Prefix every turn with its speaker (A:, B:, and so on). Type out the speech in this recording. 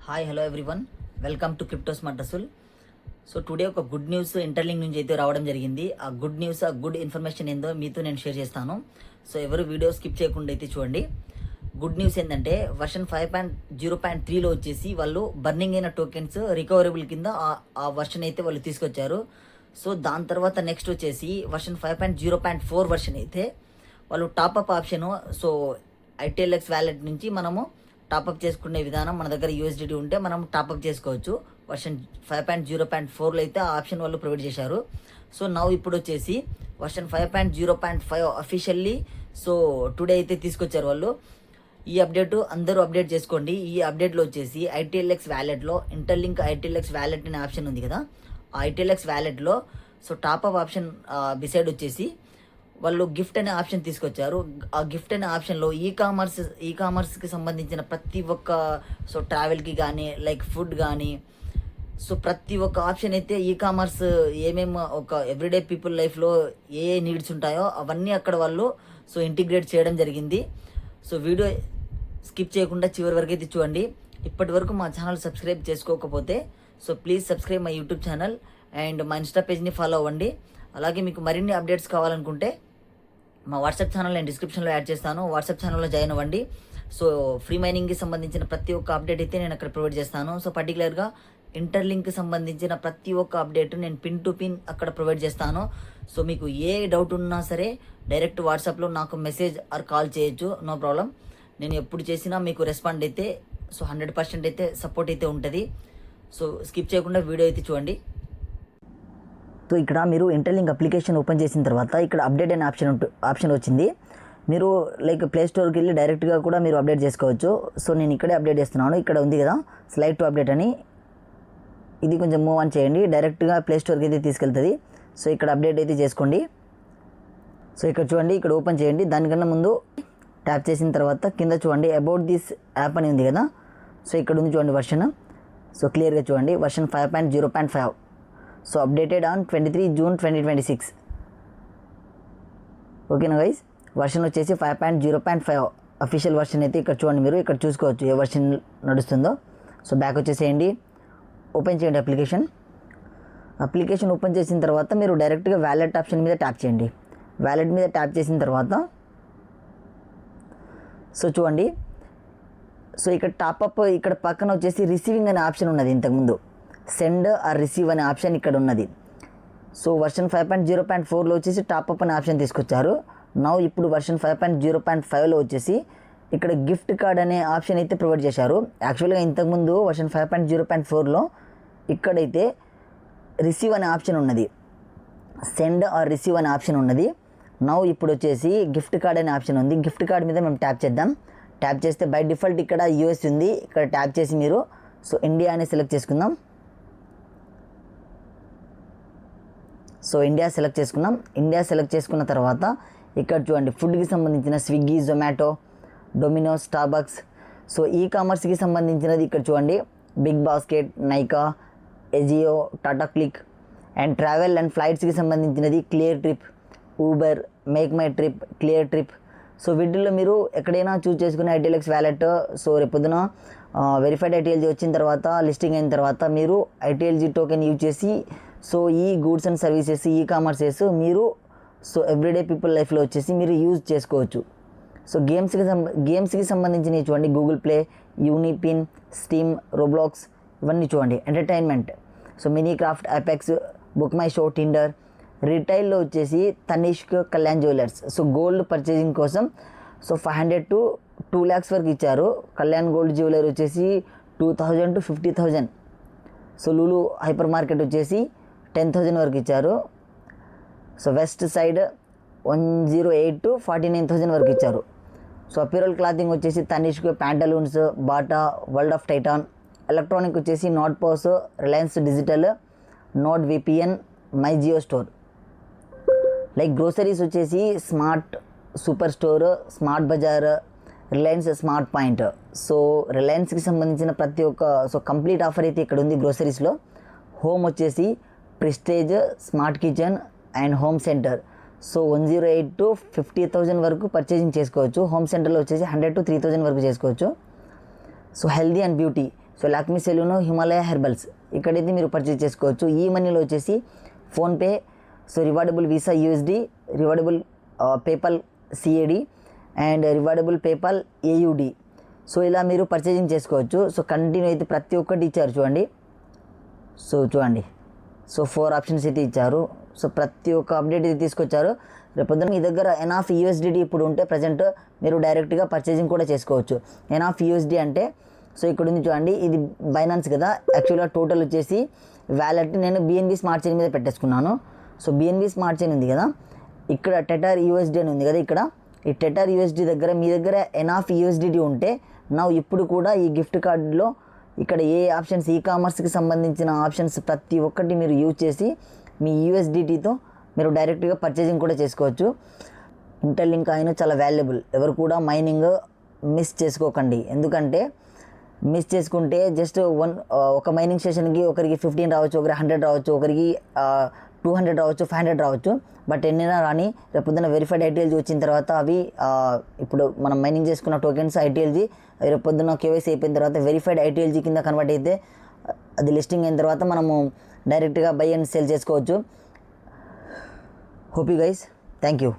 A: Hi hello everyone, welcome to crypto smart Rasool. So today ఒక good news Interlink నుంచి అయితే రావడం జరిగింది. ఆ గుడ్ న్యూస్, ఆ గుడ్ ఇన్ఫర్మేషన్ ఏందో మీతో నేను షేర్ చేస్తాను. సో ఎవరు వీడియో స్కిప్ చేయకుండా అయితే చూడండి. గుడ్ న్యూస్ ఏంటంటే వర్షన్ 5.0.3లో వచ్చేసి వాళ్ళు బర్నింగ్ అయిన టోకెన్స్ రికవరబుల్ కింద ఆ వర్షన్ అయితే వాళ్ళు తీసుకొచ్చారు. సో దాని తర్వాత నెక్స్ట్ వచ్చేసి వర్షన్ 5.0.4 వర్షన్ అయితే వాళ్ళు top up option, so ITLX wallet నుంచి మనము టాప్అప్ చేసుకునే విధానం, మన దగ్గర యూఎస్డిటీ ఉంటే మనం టాప్అప్ చేసుకోవచ్చు. వర్షన్ 5.0.4లో అయితే ఆ ఆప్షన్ వాళ్ళు ప్రొవైడ్ చేశారు. సో నౌ ఇప్పుడు వచ్చేసి వర్షన్ 5.0.5 అఫీషియల్లీ సో టుడే అయితే తీసుకొచ్చారు వాళ్ళు. ఈ అప్డేట్ అందరూ అప్డేట్ చేసుకోండి. ఈ అప్డేట్లో వచ్చేసి ఐటీఎల్ఎక్స్ వ్యాలెట్లో ఇంటర్లింక్ ఐటీఎల్ఎక్స్ వ్యాలెట్ అనే ఆప్షన్ ఉంది కదా, ఆ ఐటీఎల్ఎక్స్ వ్యాలెట్లో సో టాప్అప్ ఆప్షన్ బిసైడ్ వచ్చేసి వాళ్ళు గిఫ్ట్ అనే ఆప్షన్ తీసుకొచ్చారు. ఆ గిఫ్ట్ అనే ఆప్షన్లో ఈకామర్స్కి సంబంధించిన ప్రతి ఒక్క సో ట్రావెల్కి కానీ లైక్ ఫుడ్ కానీ సో ప్రతి ఒక్క ఆప్షన్ అయితే ఈకామర్స్ ఏమేమి ఒక ఎవ్రీడే పీపుల్ లైఫ్లో ఏ నీడ్స్ ఉంటాయో అవన్నీ అక్కడ వాళ్ళు సో ఇంటిగ్రేట్ చేయడం జరిగింది. సో వీడియో స్కిప్ చేయకుండా చివరి వరకు అయితే చూడండి. ఇప్పటి వరకు మా ఛానల్ సబ్స్క్రైబ్ చేసుకోకపోతే so please subscribe my YouTube channel and మా ఇన్స్టా పేజ్ని ఫాలో అవ్వండి. అలాగే మీకు మరిన్ని అప్డేట్స్ కావాలనుకుంటే మా వాట్సాప్ ఛానల్ నేను డిస్క్రిప్షన్లో యాడ్ చేస్తాను. వాట్సాప్ ఛానల్లో జాయిన్ అవ్వండి. సో ఫ్రీ మైనింగ్కి సంబంధించిన ప్రతి ఒక్క అప్డేట్ అయితే నేను అక్కడ ప్రొవైడ్ చేస్తాను. సో పర్టికులర్గా ఇంటర్లింక్కి సంబంధించిన ప్రతి ఒక్క అప్డేట్ నేను పిన్ టు పిన్ అక్కడ ప్రొవైడ్ చేస్తాను. సో మీకు ఏ డౌట్ ఉన్నా సరే డైరెక్ట్ వాట్సాప్లో నాకు మెసేజ్ ఆర్ కాల్ చేయొచ్చు, నో ప్రాబ్లం. నేను ఎప్పుడు చేసినా మీకు రెస్పాండ్ అయితే సో 100% అయితే సపోర్ట్ అయితే ఉంటుంది. సో స్కిప్ చేయకుండా వీడియో అయితే చూడండి. సో ఇక్కడ మీరు ఇంటర్లింక్ అప్లికేషన్ ఓపెన్ చేసిన తర్వాత ఇక్కడ అప్డేట్ అనే ఆప్షన్ వచ్చింది. మీరు లైక్ ప్లే స్టోర్కి వెళ్ళి డైరెక్ట్గా కూడా మీరు అప్డేట్ చేసుకోవచ్చు. సో నేను ఇక్కడే అప్డేట్ చేస్తున్నాను. ఇక్కడ ఉంది కదా స్లైడ్ టు అప్డేట్ అని, ఇది కొంచెం మూవ్ ఆన్ చేయండి, డైరెక్ట్గా ప్లే స్టోర్కి అయితే తీసుకెళ్తుంది. సో ఇక్కడ అప్డేట్ అయితే చేసుకోండి. సో ఇక్కడ చూడండి, ఇక్కడ ఓపెన్ చేయండి. దానికన్నా ముందు ట్యాప్ చేసిన తర్వాత కింద చూడండి అబౌట్ దిస్ యాప్ అని ఉంది కదా, సో ఇక్కడ ఉంది చూడండి వర్షన్. సో క్లియర్గా చూడండి version 5.0.5 so updated on 23 June 2026. ఓకేనా గైస్, వర్షన్ వచ్చేసి 5.0.5 అఫీషియల్ వర్షన్ అయితే ఇక్కడ చూడండి. మీరు ఇక్కడ చూసుకోవచ్చు ఏ వర్షన్ నడుస్తుందో. సో బ్యాక్ వచ్చేసేయండి, ఓపెన్ చేయండి అప్లికేషన్ ఓపెన్ చేసిన తర్వాత మీరు డైరెక్ట్గా వ్యాలెట్ ఆప్షన్ మీద ట్యాప్ చేయండి. వ్యాలెట్ మీద ట్యాప్ చేసిన తర్వాత సో చూడండి, సో ఇక్కడ టాప్అప్ ఇక్కడ పక్కన వచ్చేసి రిసీవింగ్ అనే ఆప్షన్ ఉన్నది. ఇంతకుముందు సెండ్ ఆర్ రిసీవ్ అనే ఆప్షన్ ఇక్కడ ఉన్నది. సో వర్షన్ 5.0.4లో వచ్చేసి టాప్అప్ అనే ఆప్షన్ తీసుకొచ్చారు. నౌ ఇప్పుడు వర్షన్ 5.0.5లో వచ్చేసి ఇక్కడ గిఫ్ట్ కార్డ్ అనే ఆప్షన్ అయితే ప్రొవైడ్ చేశారు. యాక్చువల్గా ఇంతకుముందు వర్షన్ 5.0.4లో ఇక్కడైతే రిసీవ్ అనే ఆప్షన్ ఉన్నది, సెండ్ ఆర్ రిసీవ్ అనే ఆప్షన్ ఉన్నది. నౌ ఇప్పుడు వచ్చేసి గిఫ్ట్ కార్డ్ అనే ఆప్షన్ ఉంది. గిఫ్ట్ కార్డ్ మీద మేము ట్యాప్ చేద్దాం. ట్యాప్ చేస్తే బై డిఫాల్ట్ ఇక్కడ యూఎస్ ఉంది. ఇక్కడ ట్యాప్ చేసి మీరు సో ఇండియా అని సెలెక్ట్ చేసుకుందాం. సో ఇండియా సెలెక్ట్ చేసుకున్నాం. ఇండియా సెలెక్ట్ చేసుకున్న తర్వాత ఇక్కడ చూడండి ఫుడ్కి సంబంధించిన Swiggy, Zomato, Domino's, Starbucks, so ఈకామర్స్కి సంబంధించినది ఇక్కడ చూడండి BigBasket, Nykaa, Ajio, Tata CLiQ. And travel and ఫ్లైట్స్కి సంబంధించినది Cleartrip, Uber, MakeMyTrip, Cleartrip. So వీటిల్లో మీరు ఎక్కడైనా చూస్ చేసుకునే ఐటీఎల్ఎక్స్ వ్యాలెట్ సో రేపొద్దున వెరిఫైడ్ ఐటీఎల్జీ వచ్చిన తర్వాత లిస్టింగ్ అయిన తర్వాత మీరు ఐటీఎల్జీ టోకెన్ యూజ్ చేసి సో ఈ గూడ్స్ అండ్ సర్వీసెస్ ఈకామర్సెస్ మీరు సో ఎవ్రీడే పీపుల్ లైఫ్లో వచ్చేసి మీరు యూజ్ చేసుకోవచ్చు. సో గేమ్స్కి సంబంధించినవి చూడండి గూగుల్ ప్లే, యూనిపిన్, స్టీమ్, రోబ్లాక్స్ ఇవన్నీ చూడండి. Entertainment so mini craft, apex, book my show, Tinder. రిటైల్లో వచ్చేసి Tanishq, Kalyan jewellers. So gold purchasing కోసం సో 500 to 2 lakhs వరకు ఇచ్చారు. కళ్యాణ్ గోల్డ్ జ్యువెలరీ వచ్చేసి 2000 to 50,000. So Lulu hyper market వచ్చేసి 10,000 వరకు ఇచ్చారు. సో వెస్ట్ సైడ్ 108 to 49,000 వరకు ఇచ్చారు. సో అపీరల్ క్లాతింగ్ వచ్చేసి Tanishq, Pantaloons, Bata, World of Titan. Electronic వచ్చేసి నాట్ పౌస్, రిలయన్స్ డిజిటల్, నోట్ విపిఎన్, my Jio store. Like groceries వచ్చేసి Smart Super Store, Smart Bazaar, Reliance Smart Point. So రిలయన్స్కి సంబంధించిన ప్రతి ఒక్క సో కంప్లీట్ ఆఫర్ అయితే ఇక్కడ ఉంది గ్రోసరీస్లో. హోమ్ వచ్చేసి Prestige, smart kitchen and home centre. So 108 to 50,000 వరకు పర్చేజింగ్ చేసుకోవచ్చు. హోమ్ సెంటర్లో వచ్చేసి 100 to 3,000 వరకు చేసుకోవచ్చు. So healthy and beauty so Lakme salon, Himalaya herbals ఇక్కడైతే మీరు పర్చేజ్ చేసుకోవచ్చు. ఈ మనీలో వచ్చేసి PhonePe, so rewardable Visa USD, rewardable PayPal CAD and rewardable PayPal AUD. So ఇలా మీరు పర్చేజింగ్ చేసుకోవచ్చు. సో కంటిన్యూ అయితే ప్రతి ఒక్కటి ఇచ్చారు చూడండి. సో చూడండి, సో 4 ఆప్షన్స్ అయితే ఇచ్చారు. సో ప్రతి ఒక్క అప్డేట్ అయితే తీసుకొచ్చారు. రేపొద్దున మీ దగ్గర ఎనాఫ్ యూఎస్డిటీ ఇప్పుడు ఉంటే ప్రజెంట్ మీరు డైరెక్ట్గా పర్చేజింగ్ కూడా చేసుకోవచ్చు. ఎనాఫ్ యూఎస్డి అంటే సో ఇక్కడ ఉంది చూడండి, ఇది బైనాన్స్ కదా. యాక్చువల్గా టోటల్ వచ్చేసి వ్యాలెట్ నేను బిఎన్బి స్మార్ట్ చైన్ మీద పెట్టేసుకున్నాను. సో బిఎన్బి స్మార్ట్ చైన్ ఉంది కదా, ఇక్కడ టెటార్ యూఎస్డి అని ఉంది కదా. ఇక్కడ ఈ టెటార్ యూఎస్డి దగ్గర మీ దగ్గర ఎనాఫ్ యూఎస్డిటీ ఉంటే ఇప్పుడు కూడా ఈ గిఫ్ట్ కార్డులో ఇక్కడ ఏ ఆప్షన్స్, ఈ కామర్స్కి సంబంధించిన ఆప్షన్స్ ప్రతి ఒక్కటి మీరు యూజ్ చేసి మీ యూఎస్డిటీతో మీరు డైరెక్ట్గా పర్చేజింగ్ కూడా చేసుకోవచ్చు. ఇంటర్లింక్ కాయిన్ చాలా వాల్యుబుల్. ఎవరు కూడా మైనింగ్ మిస్ చేసుకోకండి. ఎందుకంటే మిస్ చేసుకుంటే జస్ట్ ఒక మైనింగ్ స్టేషన్కి ఒకరికి 15 రావచ్చు, ఒకరికి 100 రావచ్చు, ఒకరికి 200 రావచ్చు, 500 రావచ్చు. బట్ ఎన్నైనా రాని రేపొద్దున వెరిఫైడ్ ఐటీఎల్జీ వచ్చిన తర్వాత అవి ఇప్పుడు మనం మైనింగ్ చేసుకున్న టోకెన్స్ ఐటీఎల్జీ రేపొద్దున కేవైసీ అయిపోయిన తర్వాత వెరిఫైడ్ ఐటీఎల్జీ కింద కన్వర్ట్ అయితే అది లిస్టింగ్ అయిన తర్వాత మనము డైరెక్ట్గా బై అండ్ సేల్ చేసుకోవచ్చు. Hope you guys, thank you.